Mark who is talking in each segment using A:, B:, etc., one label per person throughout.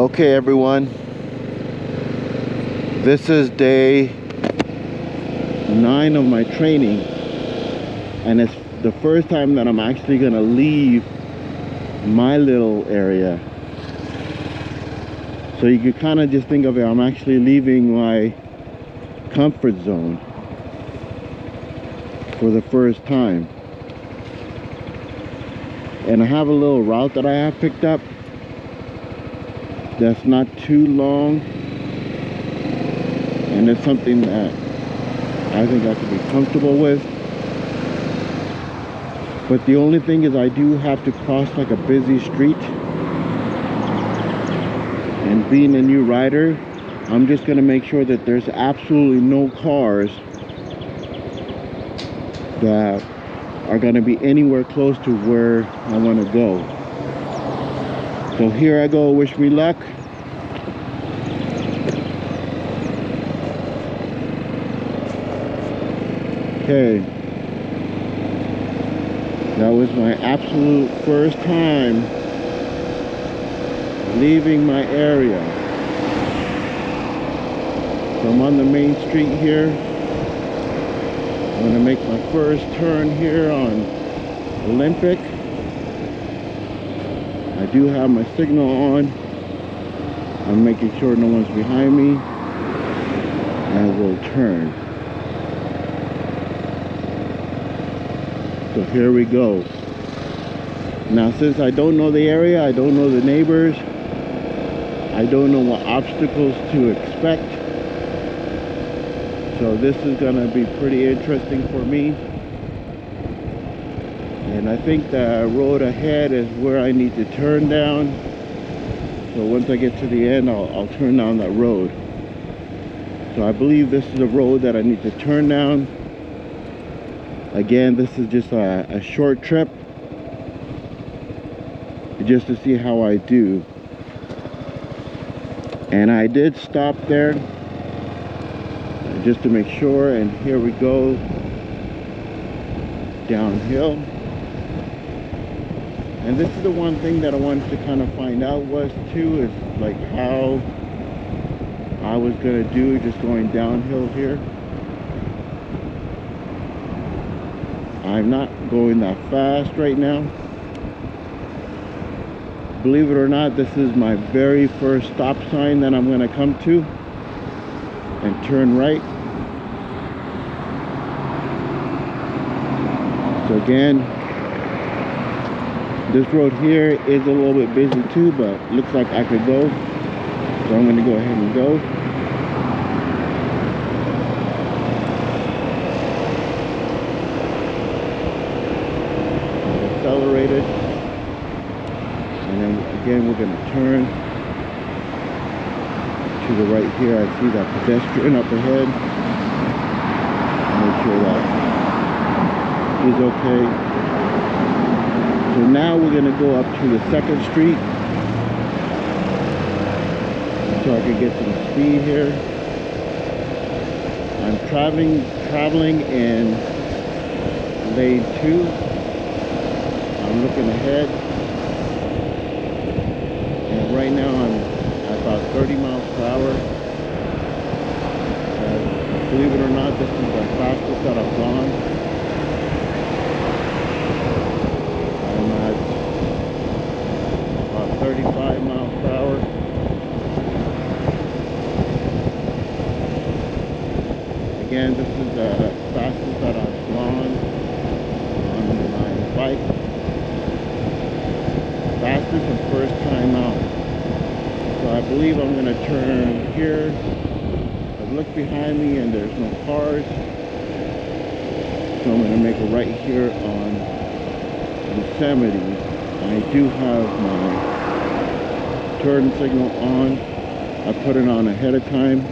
A: Okay everyone, this is day 9 of my training, and it's the first time that I'm actually gonna leave my little area. So you can kind of just think of it, I'm actually leaving my comfort zone for the first time. And I have a little route that I have picked up that's not too long, and it's something that I think I could be comfortable with. But the only thing is I do have to cross like a busy street, and being a new rider, I'm just gonna make sure that there's absolutely no cars that are gonna be anywhere close to where I want to go. So here I go, wish me luck. Okay, that was my absolute first time leaving my area. So I'm on the main street here. I'm gonna make my first turn here on Olympic. I do have my signal on. I'm making sure no one's behind me, and I will turn. So here we go. Now, since I don't know the area, I don't know the neighbors, I don't know what obstacles to expect. So this is gonna be pretty interesting for me. And I think the road ahead is where I need to turn down. So once I get to the end, I'll turn down that road. So I believe this is the road that I need to turn down. Again, this is just a short trip, just to see how I do. And I did stop there just to make sure, and here we go downhill. And this is the one thing that I wanted to kind of find out was too, is like how I was gonna do just going downhill here. I'm not going that fast right now. Believe it or not, this is my very first stop sign that I'm gonna come to and turn right. So again, this road here is a little bit busy too, but looks like I could go. So I'm gonna go ahead and go. Accelerated. And then again, we're gonna turn to the right here. I see that pedestrian up ahead. Make sure that he's okay. So now we're gonna go up to the 2nd Street so I can get some speed here. I'm traveling in lane 2. I'm looking ahead, and right now I'm at about 30 miles per hour. Believe it or not, this is the fastest that I've gone. I'm at about 35 miles per hour. Again, this is the fastest that I've gone on my bike. Fastest and first time out. So I believe I'm going to turn here. I've looked behind me and there's no cars. So I'm going to make a right here on Yosemite. I do have my turn signal on. I put it on ahead of time.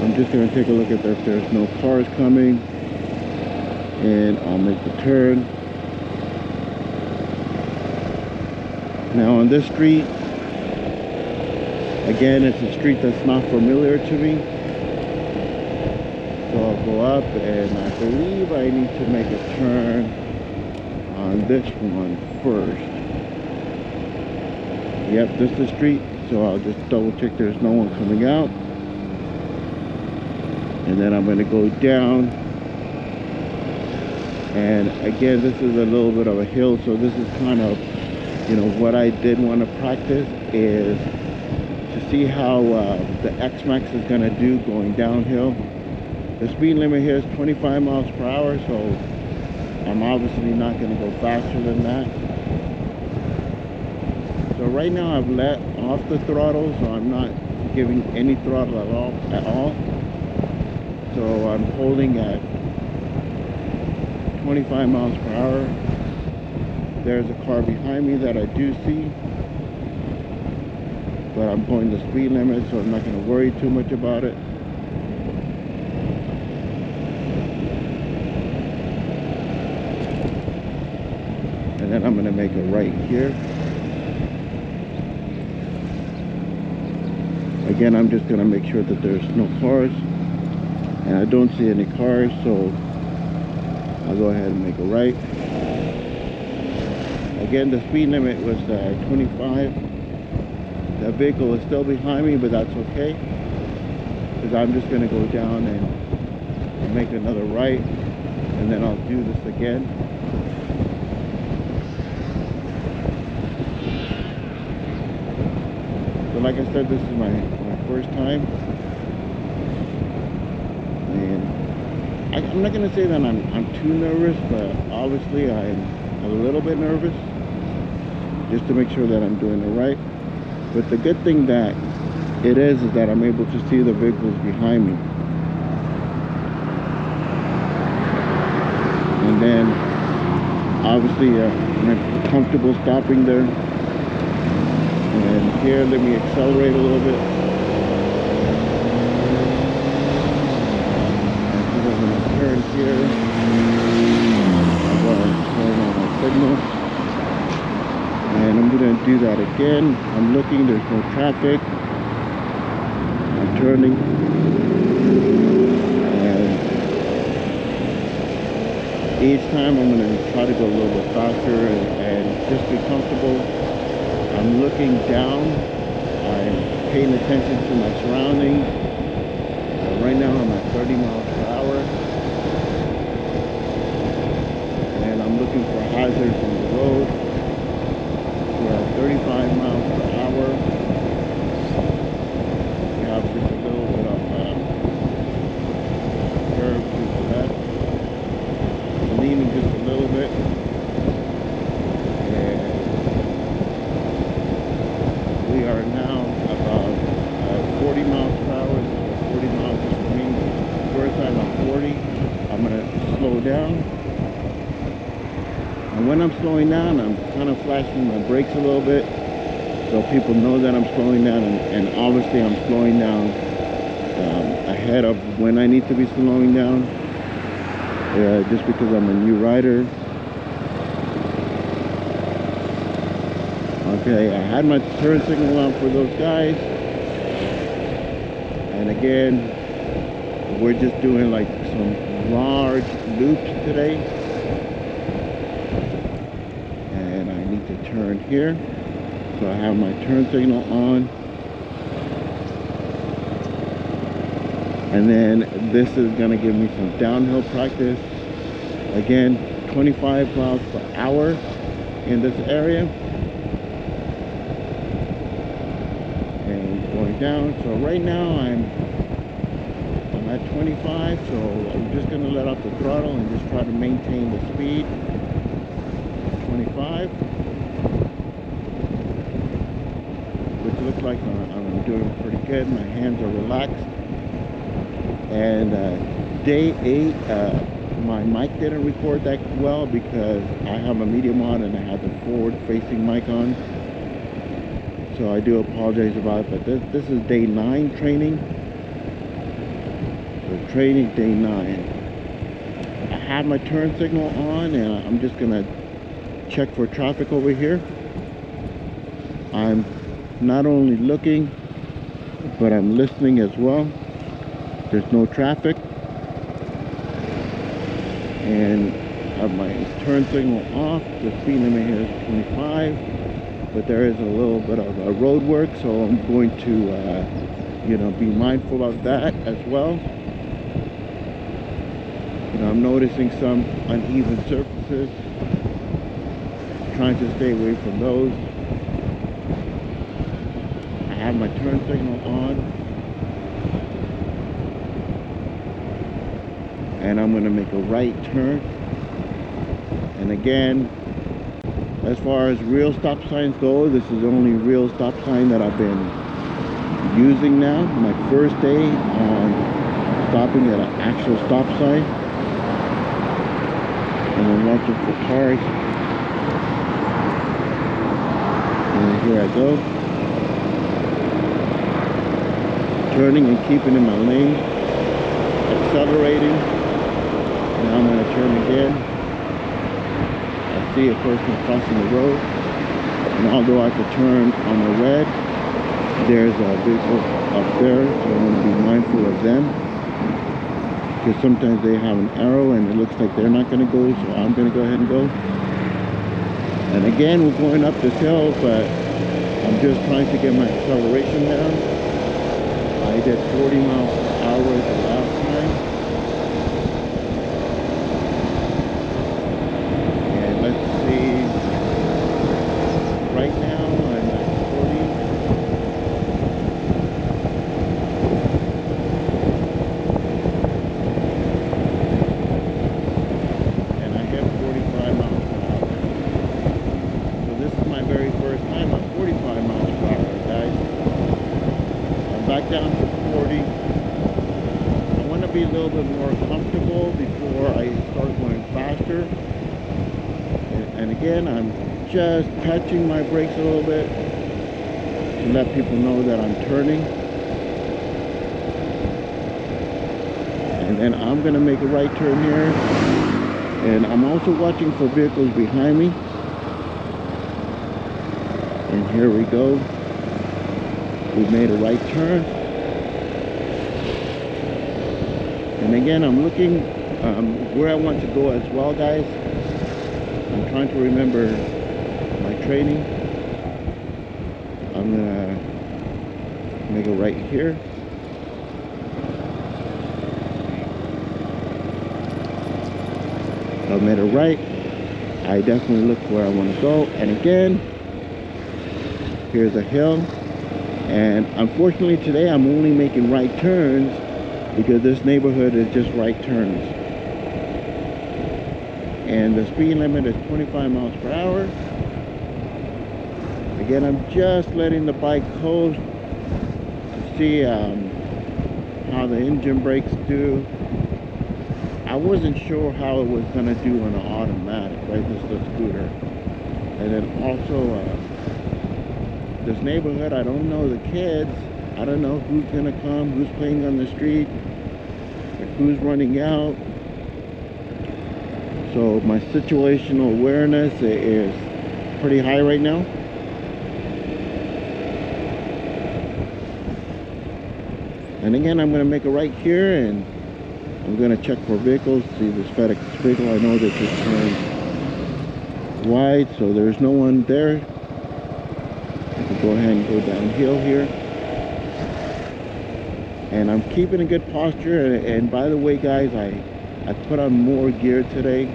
A: I'm just going to take a look at if there's no cars coming, and I'll make the turn. Now on this street, again, it's a street that's not familiar to me. So I'll go up, and I believe I need to make a turn on this one first. Yep, this is the street. So I'll just double check there's no one coming out. And then I'm going to go down. And again, this is a little bit of a hill, so this is kind of, you know, what I did want to practice is to see how the XMax is going to do going downhill. The speed limit here is 25 miles per hour, so I'm obviously not going to go faster than that. So right now I've let off the throttle, so I'm not giving any throttle at all. So I'm holding at 25 miles per hour. There's a car behind me that I do see, but I'm going the speed limit, so I'm not going to worry too much about it. And then I'm going to make a right here. Again, I'm just going to make sure that there's no cars, and I don't see any cars, so I'll go ahead and make a right. Again, the speed limit was 25. The vehicle is still behind me, but that's okay, because I'm just going to go down and make another right, and then I'll do this again. So like I said, this is my first time, and I'm not going to say that I'm too nervous, but obviously I'm a little bit nervous, just to make sure that I'm doing it right. But the good thing that it is that I'm able to see the vehicles behind me. And then obviously I'm comfortable stopping there. And here, let me accelerate a little bit. And I'm going to turn here. I'm going to turn on my signal. And I'm going to do that again. I'm looking, there's no traffic. I'm turning. And each time I'm going to try to go a little bit faster and just be comfortable. I'm looking down. I'm paying attention to my surroundings. Right now I'm at 30 miles per hour. And I'm looking for hazards on the road. We're at 35 miles per hour. We have just a little bit of curve to the left. I'm leaning just a little bit. And we are now about 40 miles per hour. 40 miles is for me. First time I'm 40, I'm going to slow down. And when I'm slowing down, I'm kind of flashing my brakes a little bit, so people know that I'm slowing down, and obviously I'm slowing down ahead of when I need to be slowing down, just because I'm a new rider. Okay, I had my turn signal on for those guys, and again, we're just doing like some large loops today. To turn here, so I have my turn signal on, and then this is going to give me some downhill practice. Again, 25 miles per hour in this area, and going down. So right now I'm at 25, so I'm just going to let off the throttle and just try to maintain the speed. 25. Which looks like I'm doing pretty good. My hands are relaxed. And day 8, my mic didn't record that well because I have a medium on and I have the forward-facing mic on. So I do apologize about it. But this is day 9 training. So training day 9. I have my turn signal on, and I'm just gonna check for traffic over here. I'm not only looking, but I'm listening as well. There's no traffic, and I have my turn signal off. The speed limit here is 25. but there is a little bit of road work, so I'm going to you know, be mindful of that as well. You know, I'm noticing some uneven surfaces, trying to stay away from those. I have my turn signal on, and I'm going to make a right turn. And again, as far as real stop signs go, this is the only real stop sign that I've been using now. My first day on stopping at an actual stop sign. And I'm watching for cars. And here I go. Turning and keeping in my lane. Accelerating. Now I'm going to turn again. I see a person crossing the road. And although I could turn on the red, there's a vehicle up there, so I want to be mindful of them. Because sometimes they have an arrow and it looks like they're not going to go, so I'm going to go ahead and go. And again, we're going up this hill, but I'm just trying to get my acceleration down. I did 40 miles per hour the last time. And let's see, right now I'm at 40. And I hit 45 miles per hour. So this is my very first time at 45 miles per hour, guys. I'm back down to 40. I want to be a little bit more comfortable before I start going faster. And again, I'm just touching my brakes a little bit to let people know that I'm turning. And then I'm going to make a right turn here. And I'm also watching for vehicles behind me. And here we go. We made a right turn. And again, I'm looking where I want to go as well, guys. I'm trying to remember my training. I'm gonna make a right here. I made a right. I definitely look where I want to go. And again, here's a hill. And unfortunately today I'm only making right turns because this neighborhood is just right turns. And the speed limit is 25 miles per hour. Again, I'm just letting the bike coast to see how the engine brakes do. I wasn't sure how it was going to do on an automatic, right? This is the scooter. And then also this neighborhood, I don't know the kids. I don't know who's going to come, who's playing on the street, who's running out. So my situational awareness is pretty high right now. And again, I'm going to make a right here, and I'm going to check for vehicles. See this FedEx vehicle. I know that this turns wide, so there's no one there. I can go ahead and go downhill here. And I'm keeping a good posture. And by the way, guys, I put on more gear today.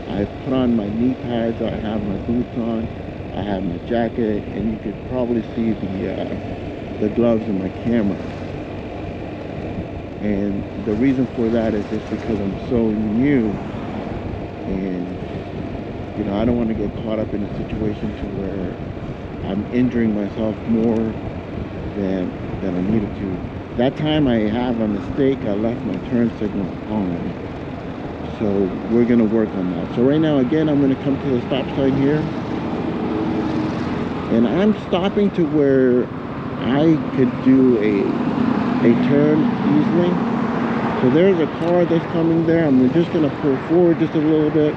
A: I've put on my knee pads, I have my boots on, I have my jacket, and you could probably see the gloves in my camera. And the reason for that is just because I'm so new, and you know, I don't want to get caught up in a situation to where I'm injuring myself more than I needed to. That time I have a mistake, I left my turn signal on. So we're going to work on that. So right now, again, I'm going to come to the stop sign here. And I'm stopping to where I could do a turn easily. So there's a car that's coming there. I'm just going to pull forward just a little bit.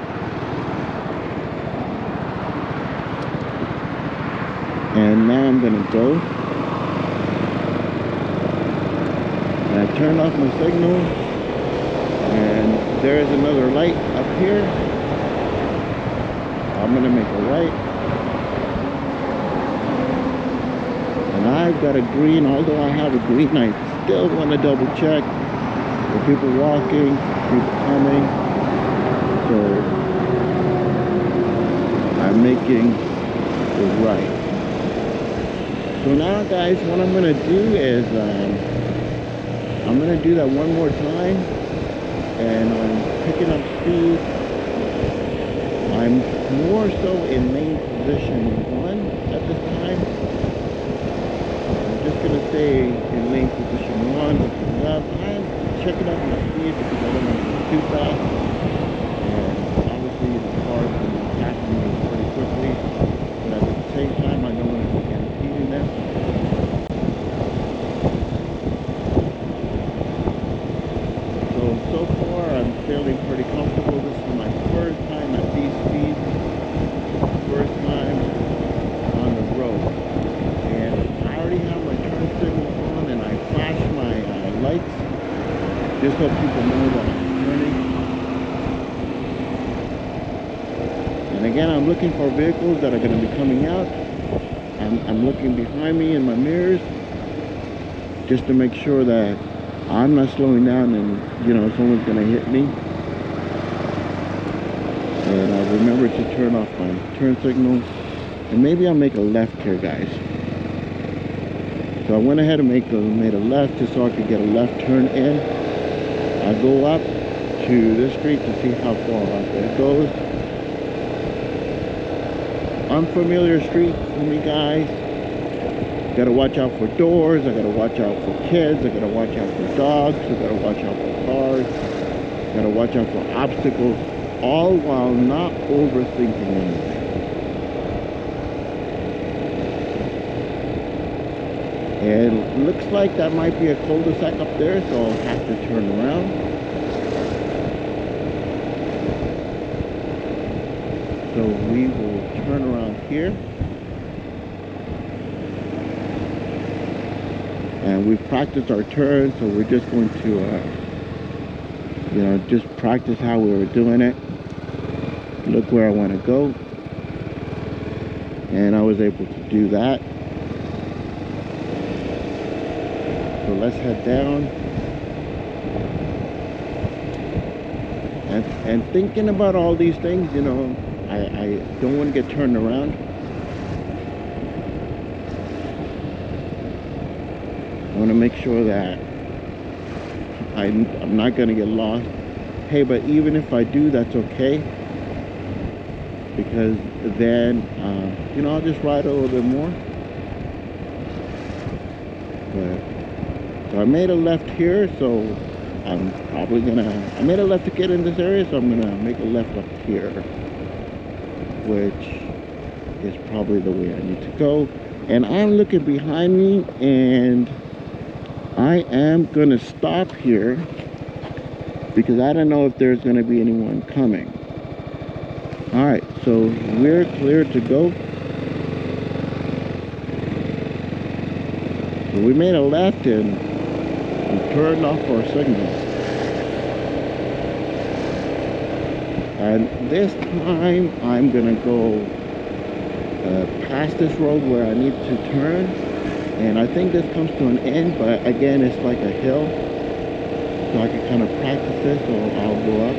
A: And now I'm going to go. And I turned off my signal. And there is another light up here. I'm going to make a right. I've got a green. Although I have a green, I still want to double check for people walking, people coming. So I'm making the right. So now, guys, what I'm gonna do is I'm gonna do that one more time, and I'm picking up speed. I'm more so in lane position 1 at this time. I'm just gonna stay in lane position 1, looking left. I'm checking out my speed because I don't want to go too fast. And obviously the cars can be passing me pretty quickly, but at the same time I don't want to be impeding them. So far I'm feeling pretty comfortable. This is my first time at these speeds, first time on the road, and I already have my turn signal on, and I flash my lights just so people know that I'm turning. And again, I'm looking for vehicles that are going to be coming out. I'm looking behind me in my mirrors just to make sure that I'm not slowing down and, you know, someone's going to hit me. And I'll remember to turn off my turn signal. And maybe I'll make a left here, guys. So I went ahead and made a left just so I could get a left turn in. I go up to this street to see how far up it goes. Unfamiliar street for me, guys. Gotta watch out for doors. I gotta watch out for kids. I gotta watch out for dogs. I gotta watch out for cars. Gotta watch out for obstacles, all while not overthinking anything. And it looks like that might be a cul-de-sac up there, so I'll have to turn around. So we will turn around here. And we've practiced our turn, so we're just going to, you know, just practice how we were doing it. Look where I want to go. And I was able to do that. So let's head down. And thinking about all these things, you know, I don't want to get turned around. I want to make sure that I'm not going to get lost. Hey, but even if I do, that's okay. Because then, you know, I'll just ride a little bit more. But, so I made a left here, so I'm probably going to... I made a left to get in this area, so I'm going to make a left up here. Which is probably the way I need to go. And I'm looking behind me, and I am gonna stop here because I don't know if there's gonna be anyone coming. All right, so we're clear to go. So we made a left and we turned off our signal. And this time I'm gonna go past this road where I need to turn. And I think this comes to an end, but again, it's like a hill. So I can kind of practice this, so I'll go up.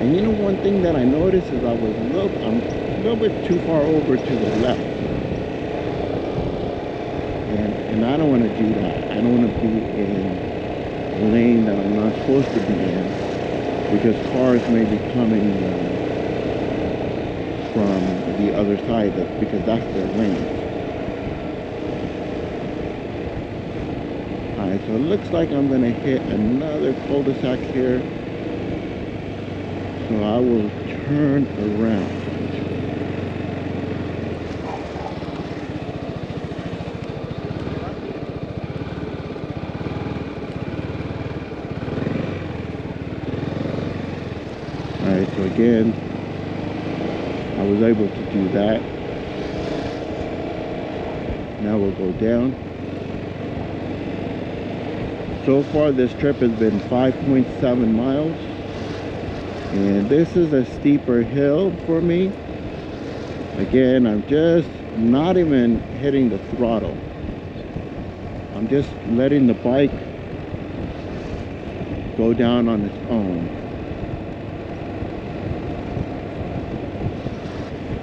A: And you know, one thing that I noticed is I'm a little bit too far over to the left. And I don't want to do that. I don't want to be in a lane that I'm not supposed to be in, because cars may be coming from the other side, because that's their lane. Alright, so it looks like I'm going to hit another cul-de-sac here. So I will turn around. Alright, so again, I was able to do that. Now we'll go down. So far this trip has been 5.7 miles. And this is a steeper hill for me. Again, I'm just not even hitting the throttle. I'm just letting the bike go down on its own.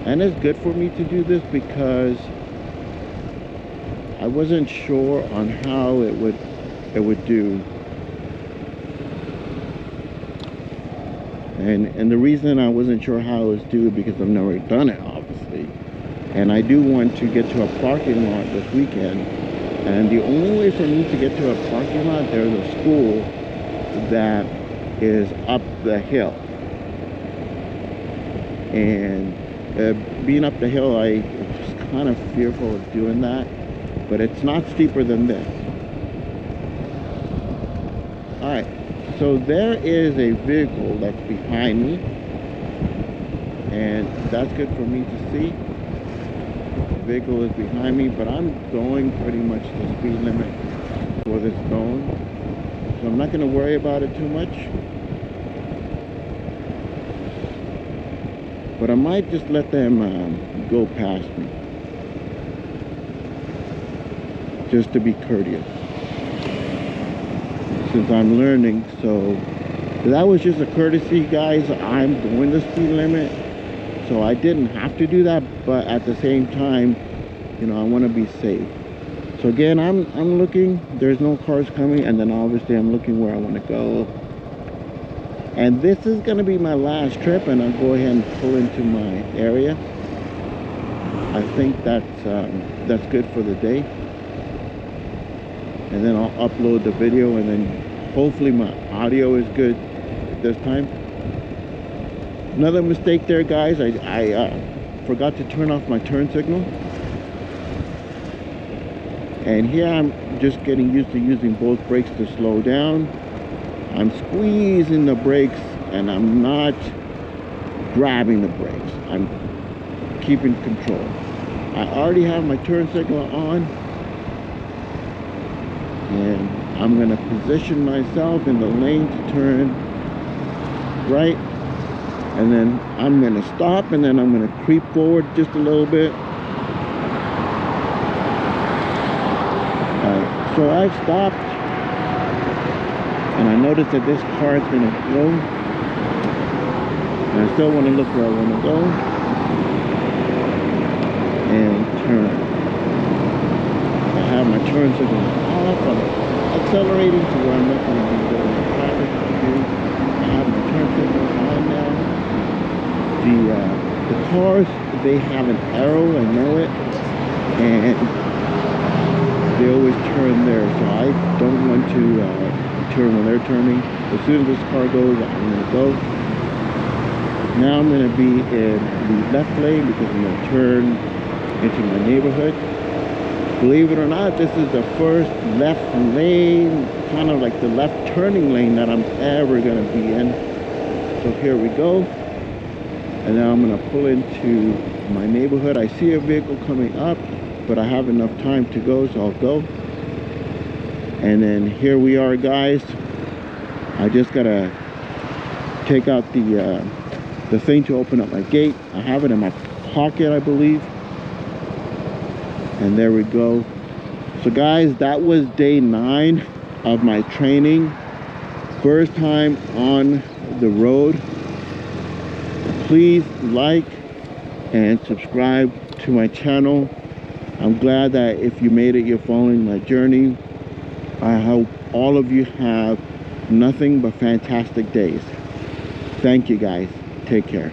A: And it's good for me to do this because I wasn't sure on how it would do. And the reason I wasn't sure how it was due because I've never done it, obviously. And I do want to get to a parking lot this weekend. And the only way for me to get to a parking lot, there's a school that is up the hill. And being up the hill, I was kind of fearful of doing that. But it's not steeper than this. Alright, so there is a vehicle that's behind me. And that's good for me to see. The vehicle is behind me, but I'm going pretty much the speed limit for this zone. So I'm not going to worry about it too much. But I might just let them go past me. Just to be courteous. Since I'm learning, so that was just a courtesy, guys. I'm going the speed limit. So I didn't have to do that, but at the same time, you know, I want to be safe. So again, I'm looking, there's no cars coming, and then obviously I'm looking where I want to go. And this is going to be my last trip, and I'll go ahead and pull into my area. I think that's good for the day. And then I'll upload the video, and then hopefully my audio is good this time. Another mistake there, guys, I forgot to turn off my turn signal. And here I'm just getting used to using both brakes to slow down. I'm squeezing the brakes and I'm not grabbing the brakes. I'm keeping control. I already have my turn signal on. And I'm going to position myself in the lane to turn right. And then I'm going to stop, and then I'm going to creep forward just a little bit. Alright, so I've stopped. And I noticed that this car is going to go. And I still want to look where I want to go. And turn. I have my turn signal off. I'm accelerating to where I'm not going to be going in traffic to do. I have my turn signal on now. The cars, they have an arrow, I know it, and they always turn there, so I don't want to turn when they're turning. As soon as this car goes, I'm going to go. Now I'm going to be in the left lane because I'm going to turn into my neighborhood. Believe it or not, this is the first left lane, kind of like the left turning lane that I'm ever going to be in. So here we go. And now I'm going to pull into my neighborhood. I see a vehicle coming up, but I have enough time to go, so I'll go. And then here we are, guys. I just got to take out the thing to open up my gate. I have it in my pocket, I believe. And there we go. So guys, that was day 9 of my training. First time on the road. Please like and subscribe to my channel. I'm glad that if you made it, you're following my journey. I hope all of you have nothing but fantastic days. Thank you, guys. Take care.